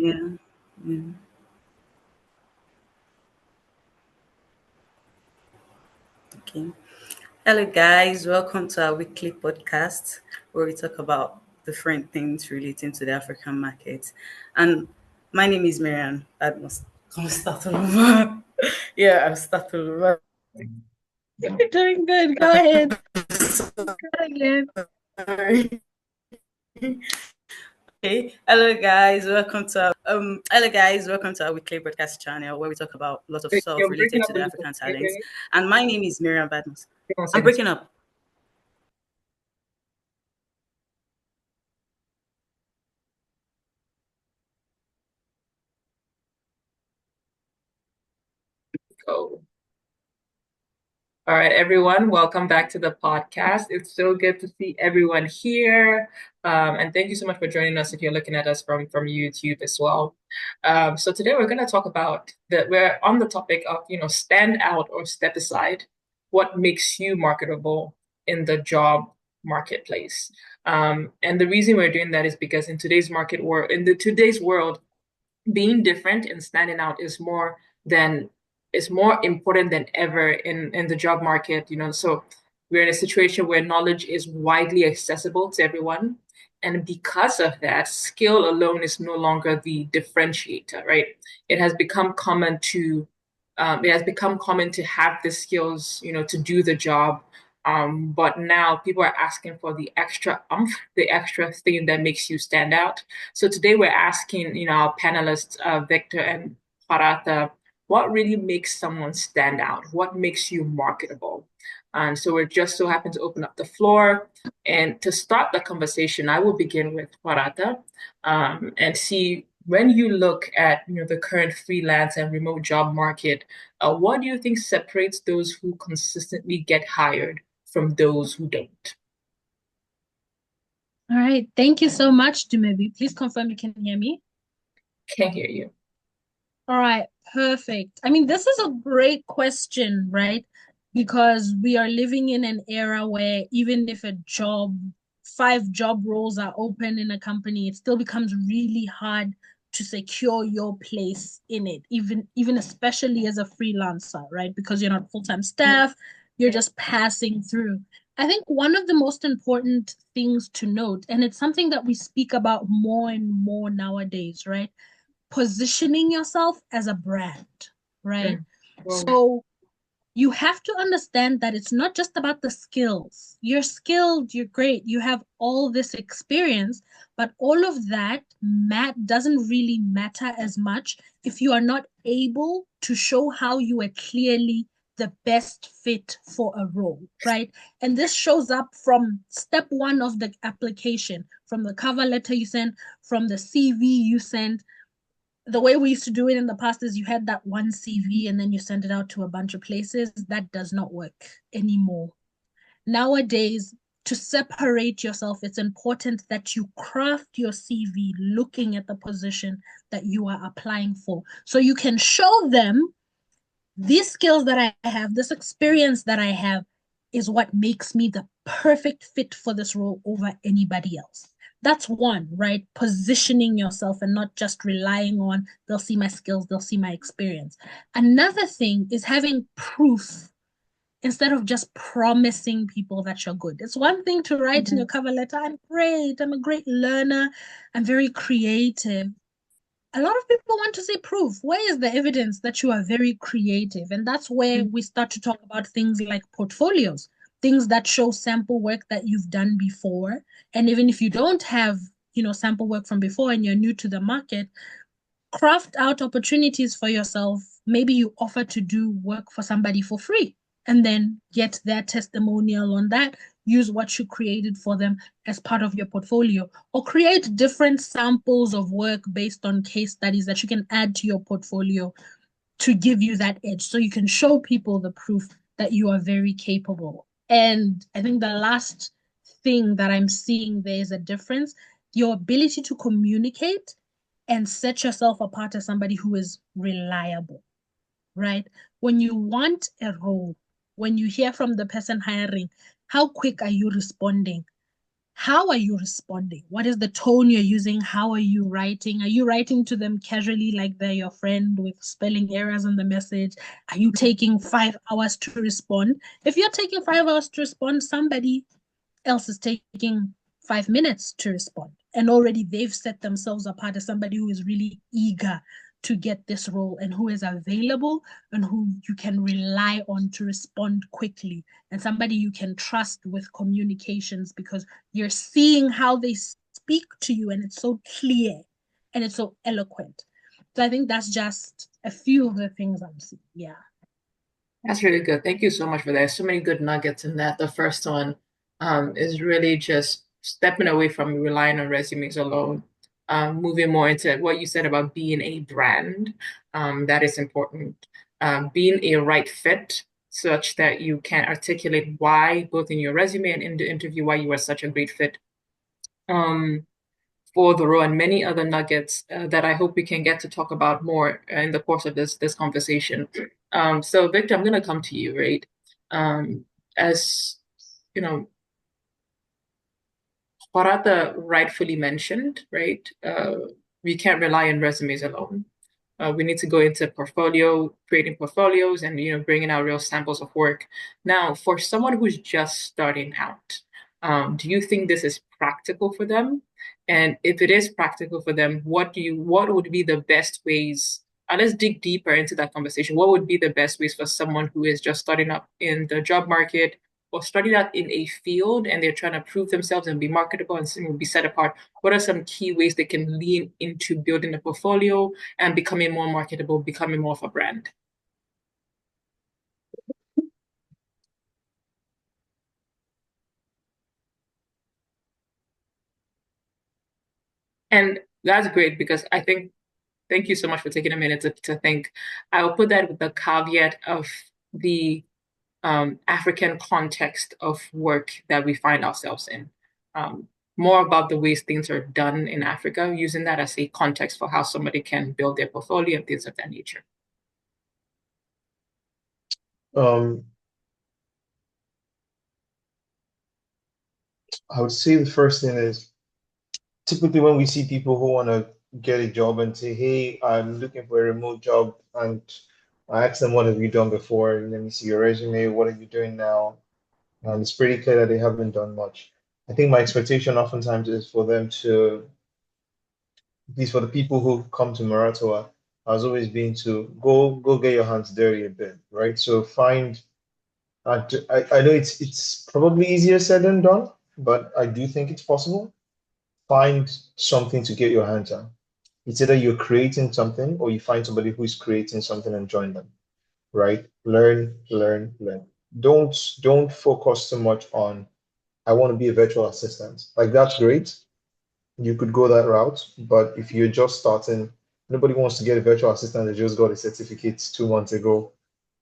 Yeah. Yeah. Okay. Hello, guys. Welcome to our weekly podcast where we talk about different things relating to the African market. And my name is Marianne. I must come start all over. Yeah, I'll start all over. You're doing good. Go ahead. Go again. Sorry. Okay. Hello guys, welcome to our weekly broadcast channel where we talk about a lot of Wait, stuff you're breaking related to up a the little. African Wait, talents. wait, And my name is Miriam Badmus. wait 1 I'm second. breaking up. Go. All right, everyone, welcome back to the podcast. It's so good to see everyone here. And thank you so much for joining us if you're looking at us from YouTube as well. So today we're going to talk about we're on the topic of, stand out or step aside. What makes you marketable in the job marketplace? And the reason we're doing that is because in the today's world, being different and standing out than is more important than ever in the job market. So we're in a situation where knowledge is widely accessible to everyone, and because of that, skill alone is no longer the differentiator, right? It has become common to have the skills, to do the job. But now people are asking for the extra the extra thing that makes you stand out. So today we're asking, our panelists, Victor and Parata, what really makes someone stand out? What makes you marketable? And so we're just so happen to open up the floor. And to start the conversation, I will begin with Parata, and see, when you look at the current freelance and remote job market, what do you think separates those who consistently get hired from those who don't? All right. Thank you so much, Dumebi. Please confirm you can hear me. Can't hear you. All right. Perfect. I mean, this is a great question, right? Because we are living in an era where even if five job roles are open in a company, it still becomes really hard to secure your place in it, even especially as a freelancer, right? Because you're not full-time staff, you're just passing through. I think one of the most important things to note, and it's something that we speak about more and more nowadays, right? Positioning yourself as a brand, right? Mm. Well, So you have to understand that it's not just about the skills. You're skilled, you're great, you have all this experience, but all of that doesn't really matter as much if you are not able to show how you are clearly the best fit for a role, right? And this shows up from step one of the application, from the cover letter you send, from the CV you send. The way we used to do it in the past is you had that one CV and then you send it out to a bunch of places. That does not work anymore. Nowadays, to separate yourself, it's important that you craft your CV looking at the position that you are applying for. So you can show them these skills that I have, this experience that I have is what makes me the perfect fit for this role over anybody else. That's one, right? Positioning yourself and not just relying on they'll see my skills, they'll see my experience. Another thing is having proof instead of just promising people that you're good. It's one thing to write in your cover letter, I'm great, I'm a great learner, I'm very creative. A lot of people want to see proof. Where is the evidence that you are very creative? And that's where we start to talk about things like portfolios, things that show sample work that you've done before. And even if you don't have, sample work from before and you're new to the market, craft out opportunities for yourself. Maybe you offer to do work for somebody for free and then get their testimonial on that. Use what you created for them as part of your portfolio, or create different samples of work based on case studies that you can add to your portfolio to give you that edge so you can show people the proof that you are very capable. And I think the last thing that I'm seeing there is a difference, your ability to communicate and set yourself apart as somebody who is reliable, right? When you want a role, when you hear from the person hiring, how quick are you responding? how are you responding? What is the tone you're using? How are you writing? Are you writing to them casually like they're your friend with spelling errors in the message? Are you taking 5 hours to respond? If you're taking 5 hours to respond, somebody else is taking 5 minutes to respond. And already they've set themselves apart as somebody who is really eager to get this role and who is available and who you can rely on to respond quickly and somebody you can trust with communications because you're seeing how they speak to you and it's so clear and it's so eloquent. So I think that's just a few of the things I'm seeing. Yeah. That's really good. Thank you so much for that. So many good nuggets in that. The first one is really just stepping away from relying on resumes alone, moving more into what you said about being a brand. That is important. Being a right fit such that you can articulate why, both in your resume and in the interview, why you are such a great fit. For the role and many other nuggets that I hope we can get to talk about more in the course of this conversation. So Victor, I'm going to come to you, right? As you know, Parata rightfully mentioned, right? We can't rely on resumes alone. We need to go into creating portfolios, and bringing out real samples of work. Now, for someone who's just starting out, do you think this is practical for them? And if it is practical for them, what would be the best ways? And let's dig deeper into that conversation. What would be the best ways for someone who is just starting up in the job market or starting out in a field and they're trying to prove themselves and be marketable and be set apart? What are some key ways they can lean into building a portfolio and becoming more marketable, becoming more of a brand? And that's great because I think, thank you so much for taking a minute to think. I will put that with the caveat of the African context of work that we find ourselves in. More about the ways things are done in Africa, using that as a context for how somebody can build their portfolio and things of that nature. Um, I would say the first thing is typically when we see people who want to get a job and say, "Hey, I'm looking for a remote job," and I ask them, "What have you done before? Let me see your resume. What are you doing now?" It's pretty clear that they haven't done much. I think my expectation oftentimes is for them to, at least for the people who come to Maratoa, has always been to go get your hands dirty a bit, right? So find. I know it's probably easier said than done, but I do think it's possible. Find something to get your hands on. It's either you're creating something or you find somebody who is creating something and join them, right? Learn, learn, learn. Don't focus too much on I want to be a virtual assistant. Like that's great. You could go that route, but if you're just starting, nobody wants to get a virtual assistant that just got a certificate 2 months ago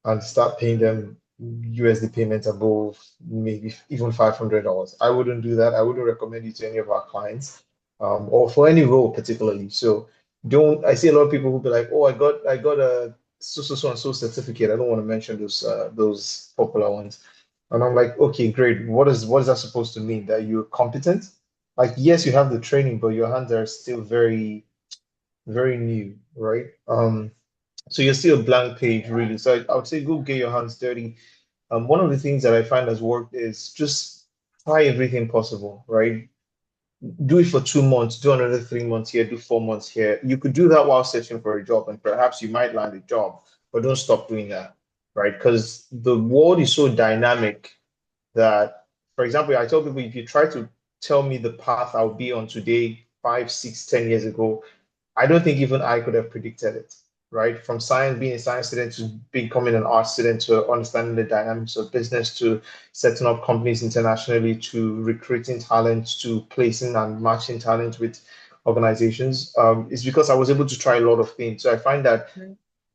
and start paying them USD payments above maybe even $500. I wouldn't do that. I wouldn't recommend it to any of our clients, or for any role particularly. So don't. I see a lot of people who be like, "Oh, I got a so and so certificate." I don't want to mention those popular ones, and I'm like, okay, great. What is that supposed to mean? That you're competent? Like, yes, you have the training, but your hands are still very, very new, right? So you're still a blank page, really. So I would say go get your hands dirty. One of the things that I find has worked is just try everything possible, right? Do it for 2 months, do another 3 months here, do 4 months here. You could do that while searching for a job, and perhaps you might land a job, but don't stop doing that, right? Because the world is so dynamic that, for example, I tell people if you try to tell me the path I'll be on today, 5, 6, 10 years ago, I don't think even I could have predicted it, right? From science, being a science student to becoming an art student to understanding the dynamics of business to setting up companies internationally to recruiting talent to placing and matching talent with organizations. It's because I was able to try a lot of things. So I find that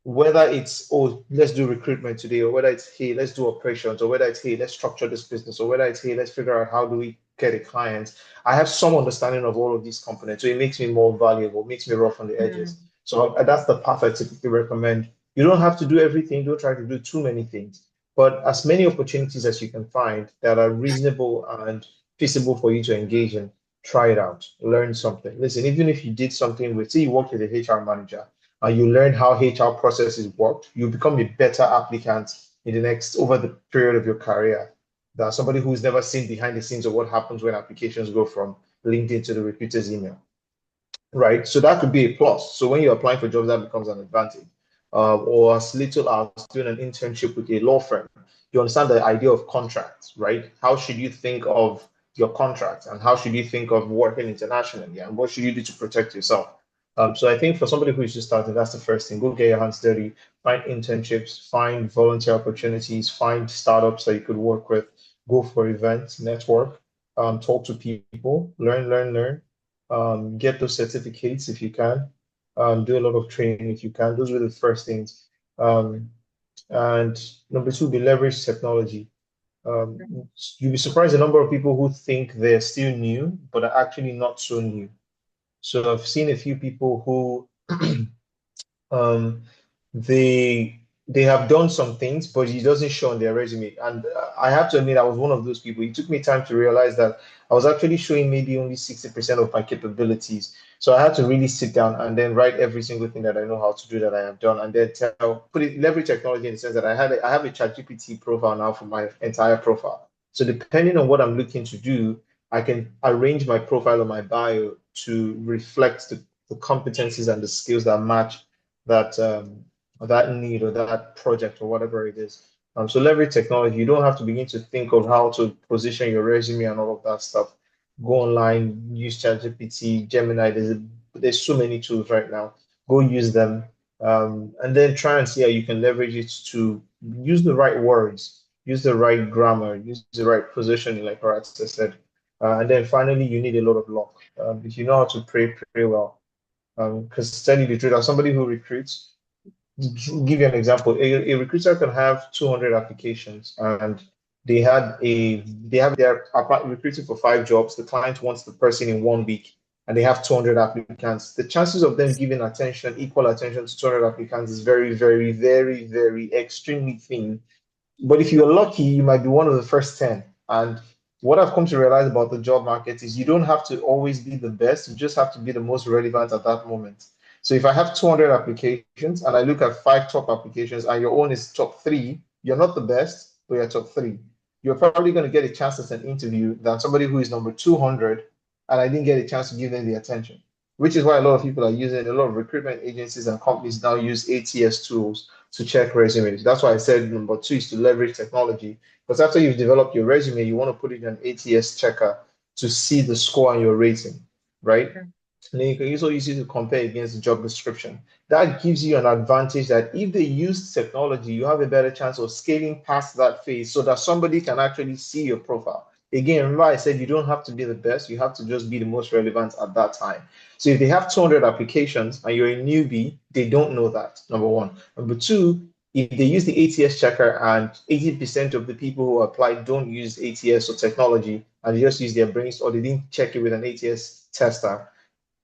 whether it's, oh, let's do recruitment today, or whether it's, hey, let's do operations, or whether it's, hey, let's structure this business, or whether it's, hey, let's figure out how do we get a client, I have some understanding of all of these components. So it makes me more valuable, makes me rough on the edges. So that's the path I typically recommend. You don't have to do everything, don't try to do too many things, but as many opportunities as you can find that are reasonable and feasible for you to engage in, try it out, learn something. Listen, even if you did something with, say you worked with a HR manager and you learn how HR processes work, you become a better applicant in the next over the period of your career than somebody who's never seen behind the scenes of what happens when applications go from LinkedIn to the recruiter's email, right? So that could be a plus. So when you're applying for jobs, that becomes an advantage. Or as little as doing an internship with a law firm, you understand the idea of contracts, right? How should you think of your contract and how should you think of working internationally and what should you do to protect yourself? So I think for somebody who is just starting, that's the first thing. Go get your hands dirty, find internships, find volunteer opportunities, find startups that you could work with, go for events, network, talk to people, learn, get those certificates if you can, do a lot of training if you can. Those were the first things. And number two, be leverage technology. You'll be surprised the number of people who think they're still new, but are actually not so new. So I've seen a few people who um, they have done some things, but it doesn't show on their resume. And I have to admit, I was one of those people. It took me time to realize that I was actually showing maybe only 60% of my capabilities. So I had to really sit down and then write every single thing that I know how to do that I have done, and then put it leverage technology in the sense that I have a ChatGPT profile now for my entire profile. So depending on what I'm looking to do, I can arrange my profile or my bio to reflect the competencies and the skills that match that that need or that project or whatever it is. So leverage technology. You don't have to begin to think of how to position your resume and all of that stuff. Go online, use ChatGPT, Gemini. There's so many tools right now. Go use them, and then try and see how you can leverage it to use the right words, use the right grammar, use the right positioning, like Horatio said. And then finally, you need a lot of luck. If you know how to pray well. Because to tell you the truth, as somebody who recruits, to give you an example, a recruiter can have 200 applications and they're recruiting for 5 jobs. The client wants the person in 1 week and they have 200 applicants. The chances of them giving equal attention to 200 applicants is very, very, very, very extremely thin, but if you're lucky, you might be one of the first 10. And what I've come to realize about the job market is you don't have to always be the best, you just have to be the most relevant at that moment. So if I have 200 applications and I look at 5 top applications and your own is top three, you're not the best, but you're top three. You're probably going to get a chance at an interview than somebody who is number 200 and I didn't get a chance to give them the attention, which is why a lot of people are using, a lot of recruitment agencies and companies now use ATS tools to check resumes. That's why I said number two is to leverage technology. Because after you've developed your resume, you want to put it in an ATS checker to see the score and your rating, right? And then you can also use it to compare against the job description. That gives you an advantage that if they use technology, you have a better chance of scaling past that phase so that somebody can actually see your profile. Again, remember I said you don't have to be the best, you have to just be the most relevant at that time. So if they have 200 applications and you're a newbie, they don't know that, number one. Number two, if they use the ATS checker and 80% of the people who apply don't use ATS or technology and they just use their brains or they didn't check it with an ATS tester,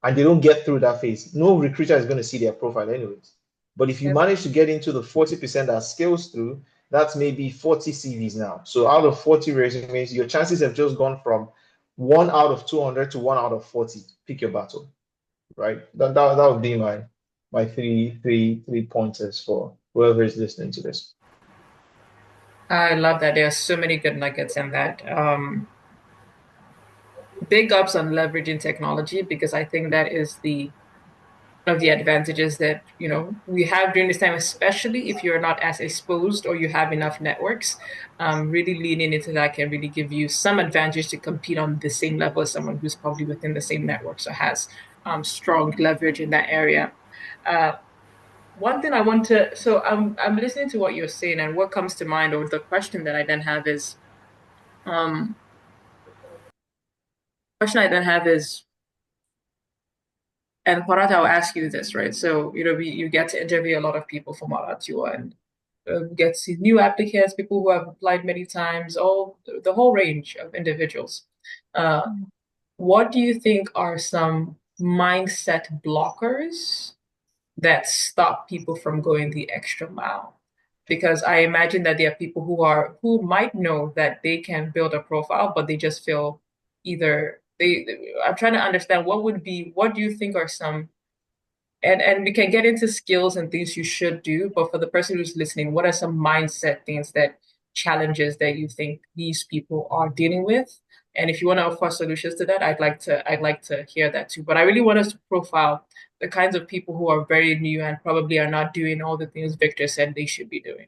and they don't get through that phase, no recruiter is going to see their profile anyways. But if you Yep. manage to get into the 40% that scales through, that's maybe 40 CVs now. So out of 40 resumes, your chances have just gone from 1 out of 200 to 1 out of 40. Pick your battle, right? That would be my three pointers for whoever is listening to this. I love that. There are so many good nuggets in that. Big ups on leveraging technology because I think that is the one of the advantages that we have during this time, especially if you're not as exposed or you have enough networks. Really leaning into that can really give you some advantage to compete on the same level as someone who's probably within the same network, so has strong leverage in that area. Uh, One thing I want to, so I'm listening to what you're saying, and what comes to mind, or the question that I then have is, um, question I then have is, and Parat, I'll ask you this, right? So, you get to interview a lot of people from Aratua and get to see new applicants, people who have applied many times, all the whole range of individuals. Uh, what do you think are some mindset blockers that stop people from going the extra mile? Because I imagine that there are people who might know that they can build a profile, but they just feel either I'm trying to understand what do you think are some, and we can get into skills and things you should do, but for the person who's listening, what are some mindset things, that challenges that you think these people are dealing with? And if you want to offer solutions to that, I'd like to hear that too. But I really want us to profile the kinds of people who are very new and probably are not doing all the things Victor said they should be doing.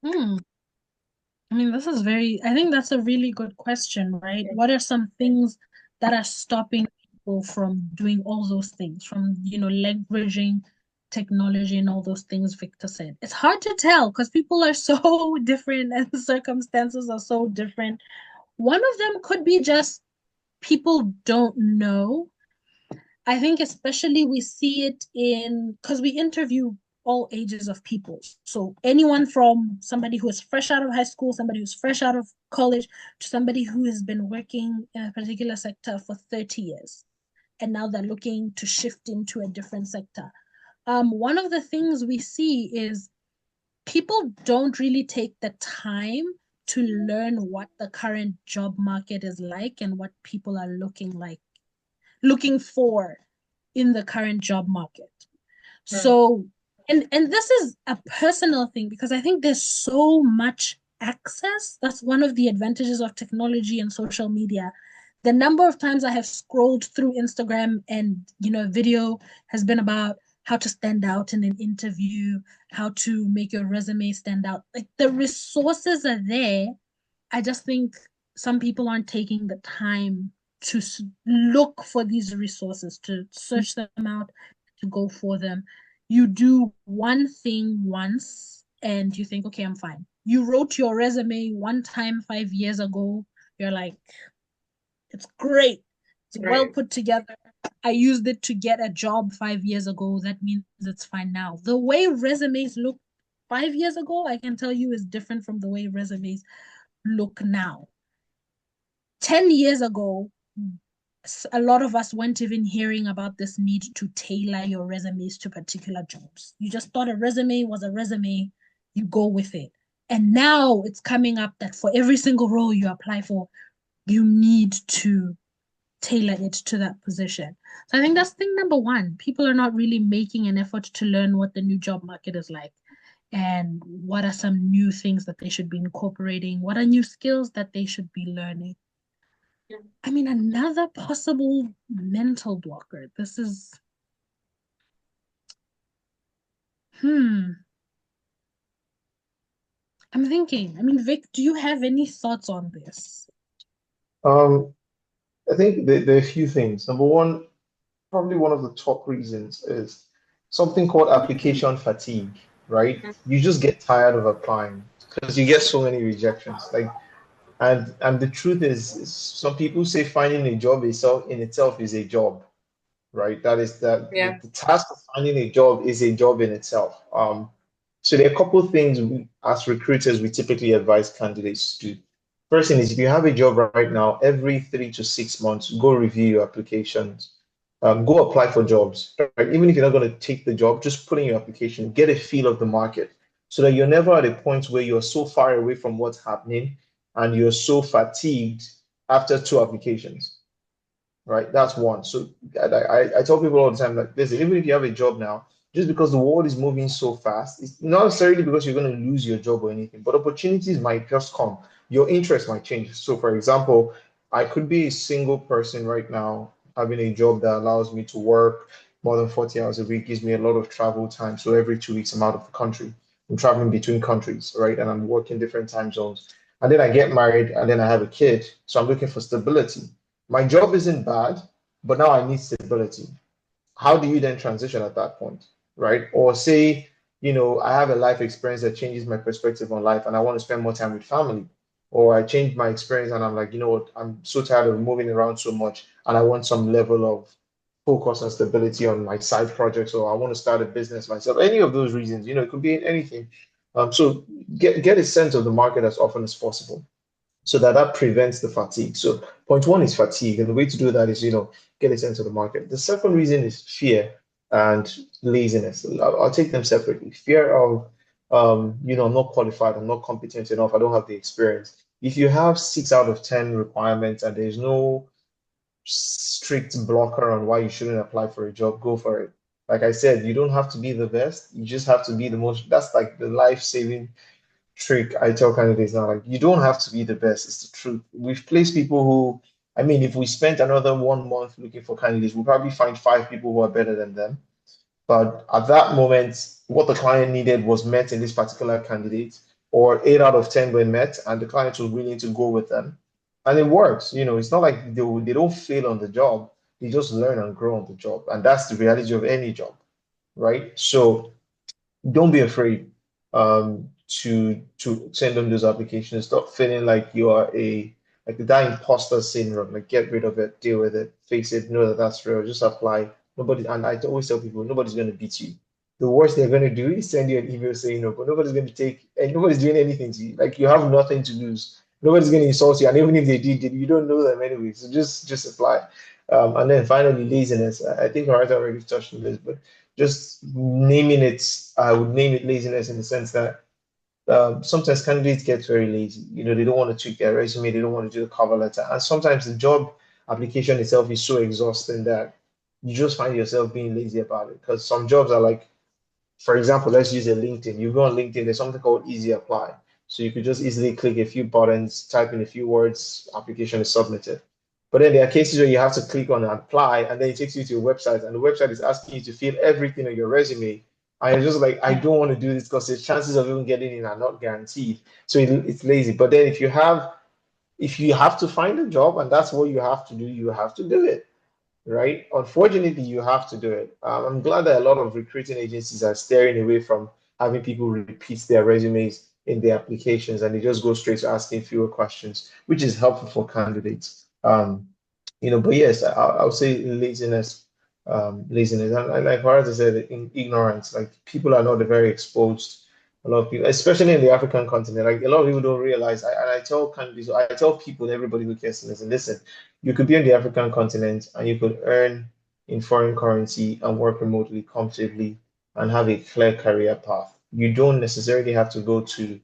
Hmm. I mean, I think that's a really good question, right? What are some things that are stopping people from doing all those things, from, leveraging technology and all those things Victor said? It's hard to tell because people are so different and the circumstances are so different. One of them could be just people don't know. I think especially we see it in because we interview all ages of people. So anyone from somebody who is fresh out of high school, somebody who's fresh out of college, to somebody who has been working in a particular sector for 30 years. And now they're looking to shift into a different sector. One of the things we see is people don't really take the time to learn what the current job market is like and what people are looking for in the current job market. Hmm. So, and this is a personal thing because I think there's so much access. That's one of the advantages of technology and social media. The number of times I have scrolled through Instagram and a video has been about how to stand out in an interview, how to make your resume stand out. Like the resources are there. I just think some people aren't taking the time to look for these resources, to search them out, to go for them. You do one thing once and you think, okay, I'm fine. You wrote your resume one time 5 years ago. You're like, it's great. It's well Right. put together. I used it to get a job 5 years ago. That means it's fine now. The way resumes look 5 years ago, I can tell you, is different from the way resumes look now. 10 years ago, a lot of us weren't even hearing about this need to tailor your resumes to particular jobs. You just thought a resume was a resume, you go with it. And now it's coming up that for every single role you apply for, you need to tailor it to that position. So I think that's thing number one. People are not really making an effort to learn what the new job market is like and what are some new things that they should be incorporating, what are new skills that they should be learning. I mean, another possible mental blocker. This is, hmm, I'm thinking. I mean, Vic, do you have any thoughts on this? Um, I think there are a few things. Number one, probably one of the top reasons is something called application fatigue, right? You just get tired of applying because you get so many rejections. Like, and the truth is some people say finding a job itself in itself is a job, right? That is that Yeah. the task of finding a job is a job in itself. So there are a couple of things as recruiters we typically advise candidates to do. First thing is if you have a job right now, every 3 to 6 months, go review your applications. Go apply for jobs, right? Even if you're not going to take the job, just put in your application, get a feel of the market so that you're never at a point where you're so far away from what's happening and you're so fatigued after two applications, right? That's one. So I tell people all the time, like, listen, even if you have a job now, just because the world is moving so fast, it's not necessarily because you're going to lose your job or anything, but opportunities might just come. Your interest might change. So, for example, I could be a single person right now having a job that allows me to work more than 40 hours a week, gives me a lot of travel time. So every 2 weeks, I'm out of the country. I'm traveling between countries, right? And I'm working different time zones. And then I get married and then I have a kid. So I'm looking for stability. My job isn't bad, but now I need stability. How do you then transition at that point, right? Or say, I have a life experience that changes my perspective on life and I want to spend more time with family. Or I changed my experience and I'm like, you know what, I'm so tired of moving around so much and I want some level of focus and stability on my side projects, or I want to start a business myself. Any of those reasons, it could be anything. So get a sense of the market as often as possible so that prevents the fatigue. So point one is fatigue, and the way to do that is get a sense of the market. The second reason is fear and laziness. I'll take them separately. Fear of I'm not qualified, I'm not competent enough, I don't have the experience. if you have 6 out of 10 requirements and there's no strict blocker on why you shouldn't apply for a job, go for it. Like I said, you don't have to be the best. You just have to be the most. That's like the life-saving trick I tell candidates now. Like, you don't have to be the best. It's the truth. We've placed people who, I mean, if we spent another 1 month looking for candidates, we'll probably find 5 people who are better than them. But at that moment, what the client needed was met in this particular candidate, or 8 out of 10 were met, and the client was willing to go with them. And it works. It's not like they don't fail on the job, they just learn and grow on the job. And that's the reality of any job, right? So don't be afraid to send them those applications. Stop feeling like you are a like that imposter syndrome. Like, get rid of it, deal with it, face it, know that that's real. Just apply. Nobody, and I always tell people, nobody's going to beat you. The worst they're going to do is send you an email saying no, but nobody's going to take, and nobody's doing anything to you. Like, you have nothing to lose. Nobody's going to insult you, and even if they did, you don't know them anyway. So just apply. And then finally, laziness. I think Harita already touched on this, but just naming it, I would name it laziness in the sense that sometimes candidates get very lazy. They don't want to tweak their resume, they don't want to do the cover letter, and sometimes the job application itself is so exhausting that you just find yourself being lazy about it. Because some jobs are like, for example, let's use a LinkedIn. You go on LinkedIn, there's something called Easy Apply. So you could just easily click a few buttons, type in a few words, application is submitted. But then there are cases where you have to click on apply, and then it takes you to a website, and the website is asking you to fill everything on your resume. And you're just like, I don't want to do this because the chances of even getting in are not guaranteed. So it's lazy. But then if you have to find a job and that's what you have to do, you have to do it, right? Unfortunately, you have to do it. I'm glad that a lot of recruiting agencies are steering away from having people repeat their resumes in their applications, and they just go straight to asking fewer questions, which is helpful for candidates. But yes, I would say laziness, and like Horace said, in ignorance. Like, people are not very exposed. A lot of people, especially in the African continent, like, a lot of people don't realize. And I tell candidates, I tell people, everybody who cares to listen, you could be on the African continent and you could earn in foreign currency and work remotely comfortably and have a clear career path. You don't necessarily have to go to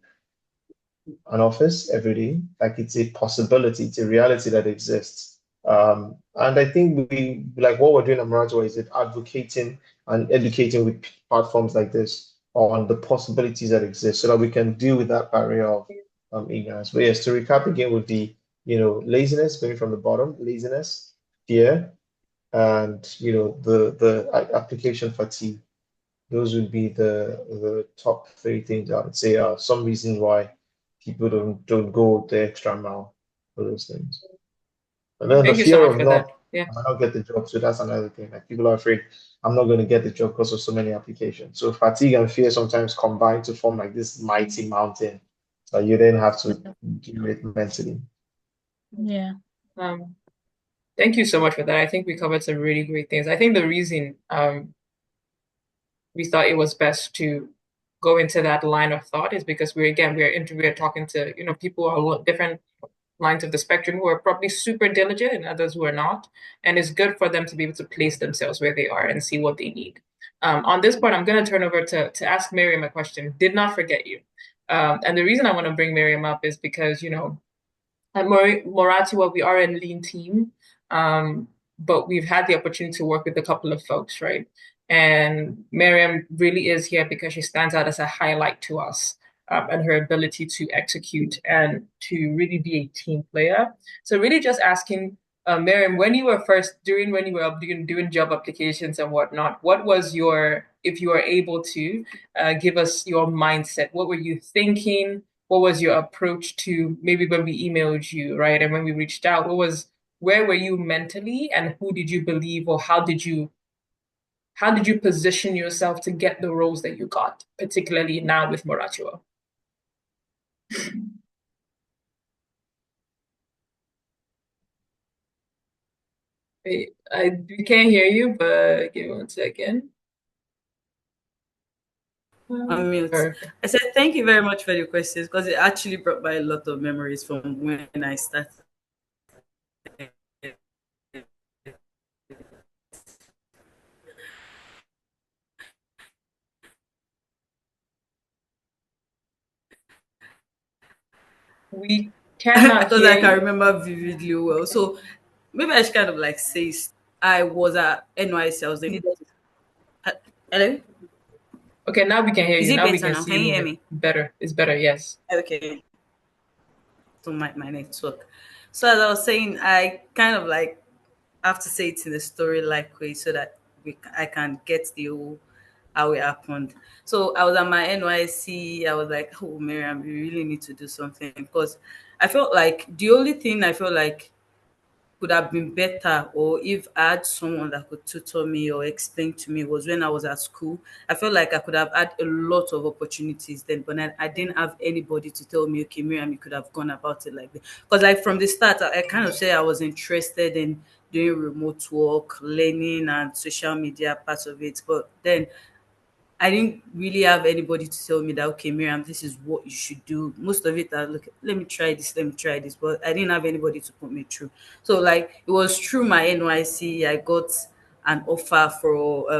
an office every day. Like, it's a possibility, it's a reality that exists. And I think we like what we're doing at Marathon is it advocating and educating with platforms like this on the possibilities that exist so that we can deal with that barrier of ignorance. But yes, to recap again would be, laziness, going from the bottom, laziness, fear, and the application fatigue. Those would be the top three things I would say are some reasons why people don't go the extra mile for those things. And then the Thank you so fear much of for that. not Yeah. I might not get the job, so that's another thing. Like, people are afraid I'm not going to get the job because of so many applications. So fatigue and fear sometimes combine to form like this mighty mountain that you then have to deal with mentally. Yeah. Um, Thank you so much for that. I think we covered some really great things. I think the reason we thought it was best to go into that line of thought is because we're talking to people who are different lines of the spectrum who are probably super diligent and others who are not, and it's good for them to be able to place themselves where they are and see what they need. On this part, I'm going to turn over to ask Miriam a question. Did not forget you, and the reason I want to bring Miriam up is because at Moratua, we are a lean team, but we've had the opportunity to work with a couple of folks, right? And Miriam really is here because she stands out as a highlight to us, and her ability to execute and to really be a team player. So really just asking Miriam, when you were when you were doing job applications and whatnot, what was if you were able to give us your mindset, what were you thinking? What was your approach to maybe when we emailed you, right? And when we reached out, where were you mentally and who did you believe, or how did you position yourself to get the roles that you got, particularly now with Morachua? We can't hear you, but give me one second. On mute. Perfect. I said thank you very much for the questions because it actually brought back a lot of memories from when I started. We cannot because hear I can you. remember vividly well. So maybe I should kind of like say I was at NYC. I was in. Hello, Okay, now we can hear is you. it Now we better can now? see Can you you hear moving. me? Better. It's better, yes. Okay, so my network. So as I was saying, I kind of like have to say it in a story like way so that I can get the whole how it happened. So I was at my NYC. I was like, oh, Miriam, we really need to do something because I felt like the only thing I felt like could have been better, or if I had someone that could tutor me or explain to me, was when I was at school. I felt like I could have had a lot of opportunities then, but I didn't have anybody to tell me, okay, Miriam, you could have gone about it like this. Because like from the start, I kind of said I was interested in doing remote work, learning and social media part of it. But then I didn't really have anybody to tell me that, okay, Miriam, this is what you should do. Most of it, I look, let me try this, let me try this, but I didn't have anybody to put me through. So like it was through my NYC, I got an offer for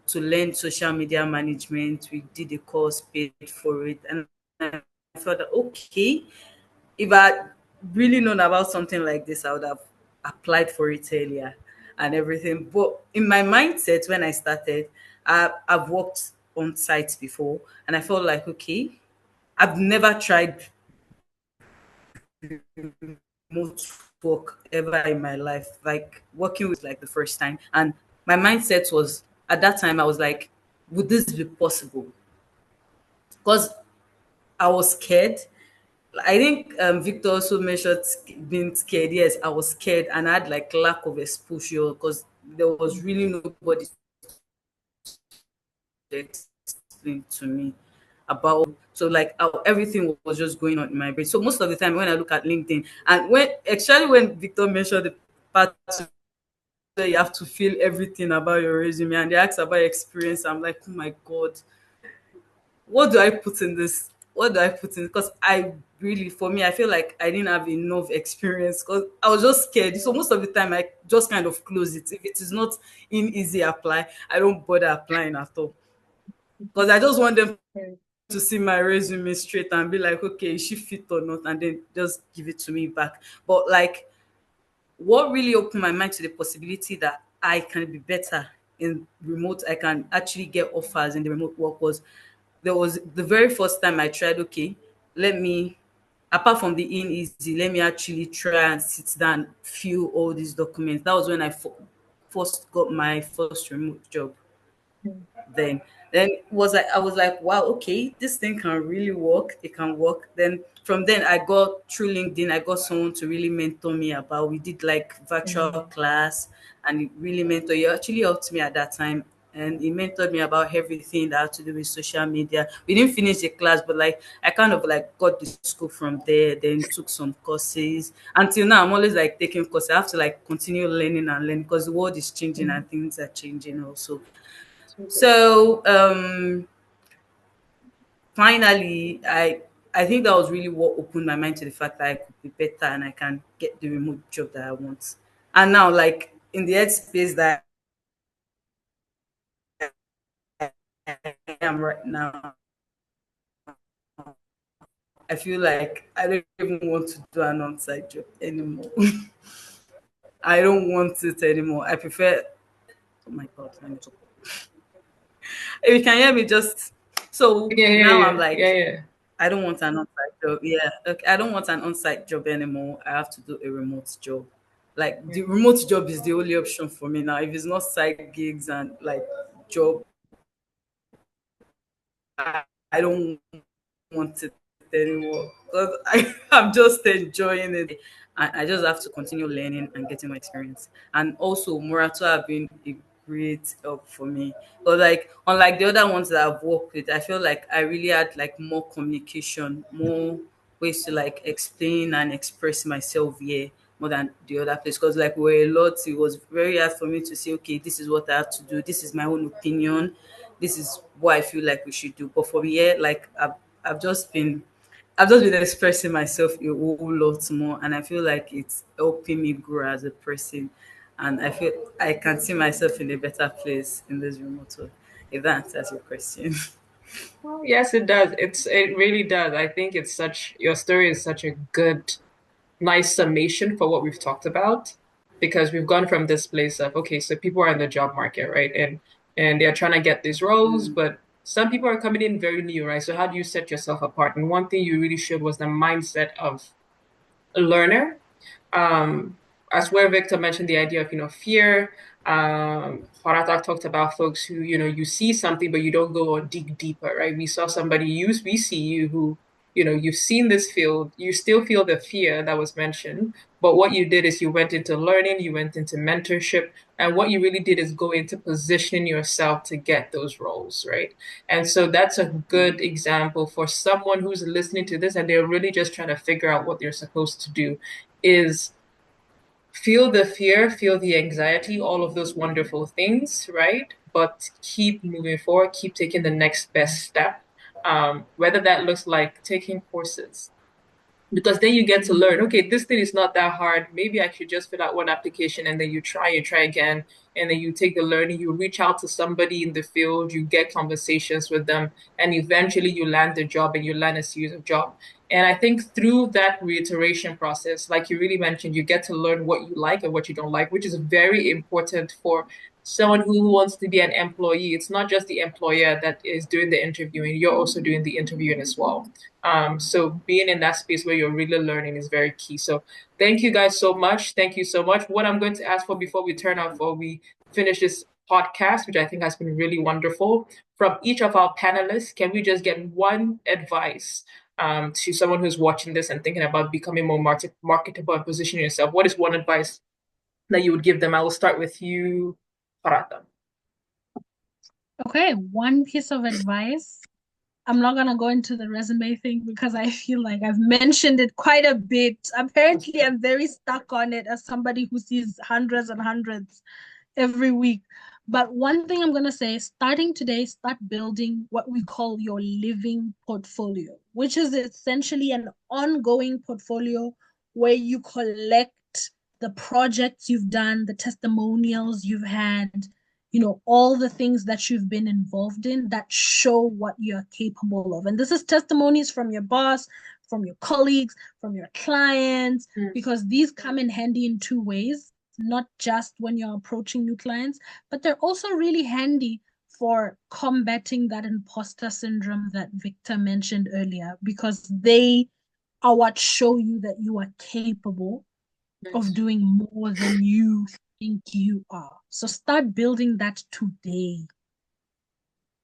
to learn social media management. We did a course, paid for it, and I felt that okay, if I really known about something like this, I would have applied for it earlier and everything. But in my mindset, when I started, I've worked on sites before, and I felt like, okay, I've never tried remote work ever in my life. Like working with like the first time, and my mindset was at that time I was like, would this be possible? Because I was scared. I think Victor also mentioned being scared. Yes, I was scared and I had like lack of exposure because there was really nobody to explain to me about. So like everything was just going on in my brain. So most of the time when I look at LinkedIn and when actually when Victor mentioned the part where you have to fill everything about your resume and they ask about experience, I'm like, oh my god, what do I put in this? What do I put in? Because I really, for me, I feel like I didn't have enough experience because I was just scared. So most of the time, I just kind of close it. If it is not in easy apply, I don't bother applying at all because I just want them to see my resume straight and be like, okay, is she fit or not, and then just give it to me back. But like what really opened my mind to the possibility that I can be better in remote, I can actually get offers in the remote work was there was the very first time I tried, okay, let me, apart from the in easy, let me actually try and sit down, fill all these documents. That was when I first got my first remote job then was like I was like, wow, okay, this thing can really work. It can work. Then from then I got through LinkedIn, I got someone to really mentor me about. We did like virtual class and it really mentor. He actually helped me at that time. And he mentored me about everything that had to do with social media. We didn't finish the class, but like I kind of like got the scope from there, then took some courses. Until now, I'm always like taking courses. I have to like continue learning and learning because the world is changing and things are changing also. So finally, I think that was really what opened my mind to the fact that I could be better and I can get the remote job that I want. And now, like in the headspace that I am right now, I feel like I don't even want to do an on-site job anymore. I don't want it anymore. I prefer. Oh my god, let me talk. If you can hear me, just We so can hear now I'm you. Yeah, like yeah. I don't want an on-site job. Yeah, okay, I don't want an on-site job anymore. I have to do a remote job. Like the remote job is the only option for me now. If it's not side gigs and like job, I don't want it anymore because I'm just enjoying it. I just have to continue learning and getting my experience. And also, Murato have been a great help for me. But like, unlike the other ones that I've worked with, I feel like I really had like more communication, more ways to like explain and express myself here more than the other place. Because like we were a lot, it was very hard for me to say, okay, this is what I have to do. This is my own opinion. This is what I feel like we should do. But for me, yeah, like I've just been expressing myself a whole lot more, and I feel like it's helping me grow as a person. And I feel I can see myself in a better place in this remote work. If that answers your question. Well, yes, it does. It really does. I think it's such your story is such a good nice summation for what we've talked about, because we've gone from this place of, okay, so people are in the job market, right? And they're trying to get these roles, but some people are coming in very new, right? So how do you set yourself apart? And one thing you really showed was the mindset of a learner. um, as where Victor mentioned the idea of, fear. Farata talked about folks who, you see something, but you don't go or dig deeper, right? We saw somebody use, we see you who, you've seen this field, you still feel the fear that was mentioned, but what you did is you went into learning, you went into mentorship, and what you really did is go into positioning yourself to get those roles, right? And so that's a good example for someone who's listening to this and they're really just trying to figure out what they're supposed to do is feel the fear, feel the anxiety, all of those wonderful things, right? But keep moving forward, keep taking the next best step. Whether that looks like taking courses, because then you get to learn, okay, this thing is not that hard, maybe I should just fill out one application, and then you try again, and then you take the learning, you reach out to somebody in the field, you get conversations with them, and eventually you land the job and you land a series of jobs. And I think through that reiteration process, like you really mentioned, you get to learn what you like and what you don't like, which is very important for someone who wants to be an employee. It's not just the employer that is doing the interviewing, you're also doing the interviewing as well. So being in that space where you're really learning is very key. So thank you guys so much. Thank you so much. What I'm going to ask for before we turn off or we finish this podcast, which I think has been really wonderful, from each of our panelists, can we just get one advice to someone who's watching this and thinking about becoming more marketable and positioning yourself? What is one advice that you would give them? I will start with you, Farata. Okay, one piece of advice. I'm not gonna go into the resume thing because I feel like I've mentioned it quite a bit. Apparently, I'm very stuck on it as somebody who sees hundreds and hundreds every week. But one thing I'm gonna say, starting today, start building what we call your living portfolio, which is essentially an ongoing portfolio where you collect the projects you've done, the testimonials you've had, all the things that you've been involved in that show what you're capable of. And this is testimonies from your boss, from your colleagues, from your clients, because these come in handy in two ways, not just when you're approaching new clients, but they're also really handy for combating that imposter syndrome that Victor mentioned earlier, because they are what show you that you are capable of doing more than you think you are. So start building that today.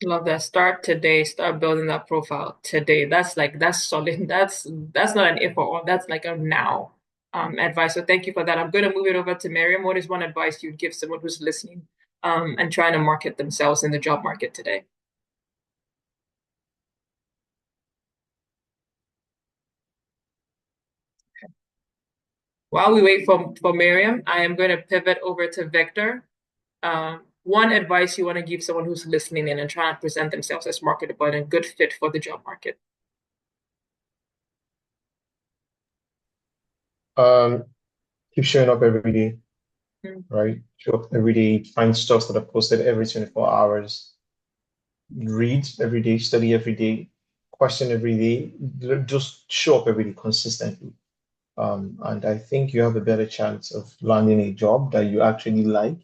Love that. Start today. Start building that profile today. That's solid. That's not an if or that's like a now advice. So thank you for that. I'm going to move it over to Miriam. What is one advice you'd give someone who's listening and trying to market themselves in the job market today? While we wait for Miriam, I am going to pivot over to Victor. One advice you want to give someone who's listening in and trying to present themselves as marketable and a good fit for the job market? Um, Keep showing up every day, Mm. right? Show up every day, find stuff that are posted every 24 hours, read every day, study every day, question every day, just show up every day consistently. And I think you have a better chance of landing a job that you actually like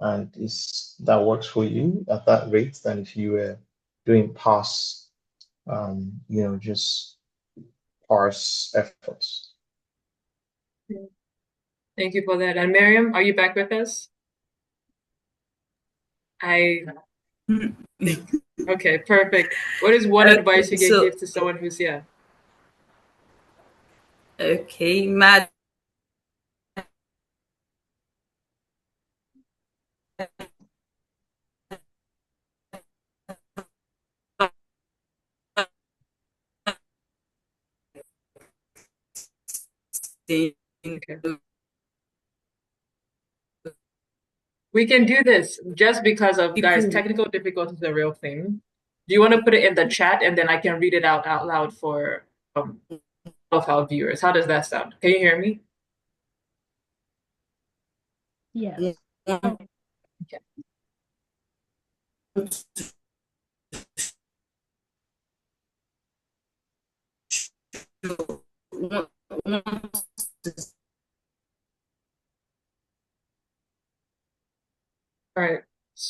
and is that works for you at that rate than if you were doing just parse efforts. Thank you for that. And Miriam, are you back with us? Okay, perfect. What is one advice Okay, you can so give to someone who's okay, Matt. Okay. We can do this just because of guys, People, technical difficulties is a real thing. Do you want to put it in the chat and then I can read it out loud for both our viewers? How does that sound? Can you hear me? Yes. want Okay. to want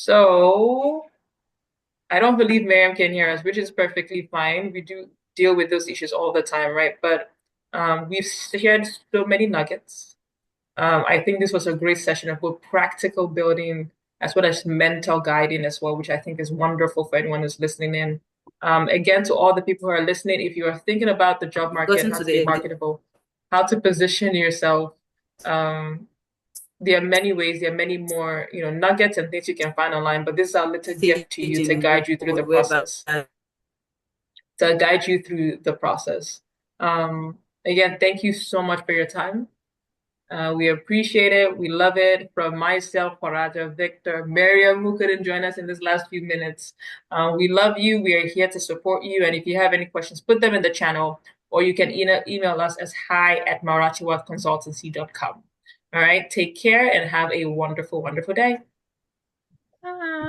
So I don't believe Miriam can hear us, which is perfectly fine. We do deal with those issues all the time, right? But we've shared so many nuggets. I think this was a great session of both practical building as well as mental guiding as well, which I think is wonderful for anyone who's listening in. Again, to all the people who are listening, if you are thinking about the job We've market, gotten how to to be the marketable, how to position yourself, there are many ways, there are many more, nuggets and things you can find online, but this is our little stage gift to you in to the guide you through the world whereby process to guide you through the process. Again, thank you so much for your time. We appreciate it. We love it. From myself, Faraja, Victor, Miriam, who couldn't join us in this last few minutes. We love you. We are here to support you. And if you have any questions, put them in the channel, or you can email us as hi@marachiwealthconsultancy.com. All right. Take care and have a wonderful, wonderful day. Bye.